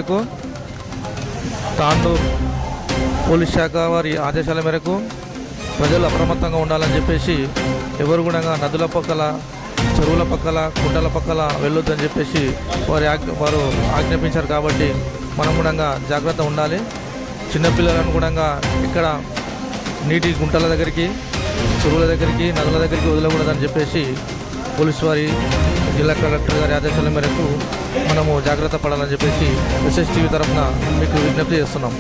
మేరకు తాండూర్ పోలీస్ శాఖ వారి ఆదేశాల మేరకు ప్రజలు అప్రమత్తంగా ఉండాలని చెప్పేసి ఎవరు కూడా నదుల పక్కల, చెరువుల పక్కల, కుంటల పక్కల వెళ్ళొద్దని చెప్పేసి వారు ఆజ్ఞాపించారు. కాబట్టి మనం కూడా జాగ్రత్త ఉండాలి. చిన్నపిల్లలను కూడా ఇక్కడ నీటి గుంటల దగ్గరికి, చెరువుల దగ్గరికి, నదుల దగ్గరికి వదలకూడదని చెప్పేసి పోలీసు వారి, జిల్లా కలెక్టర్ గారి ఆదేశాల మేరకు మనము జాగ్రత్త పడాలని చెప్పేసి SSTV తరఫున మీకు విజ్ఞప్తి చేస్తున్నాం.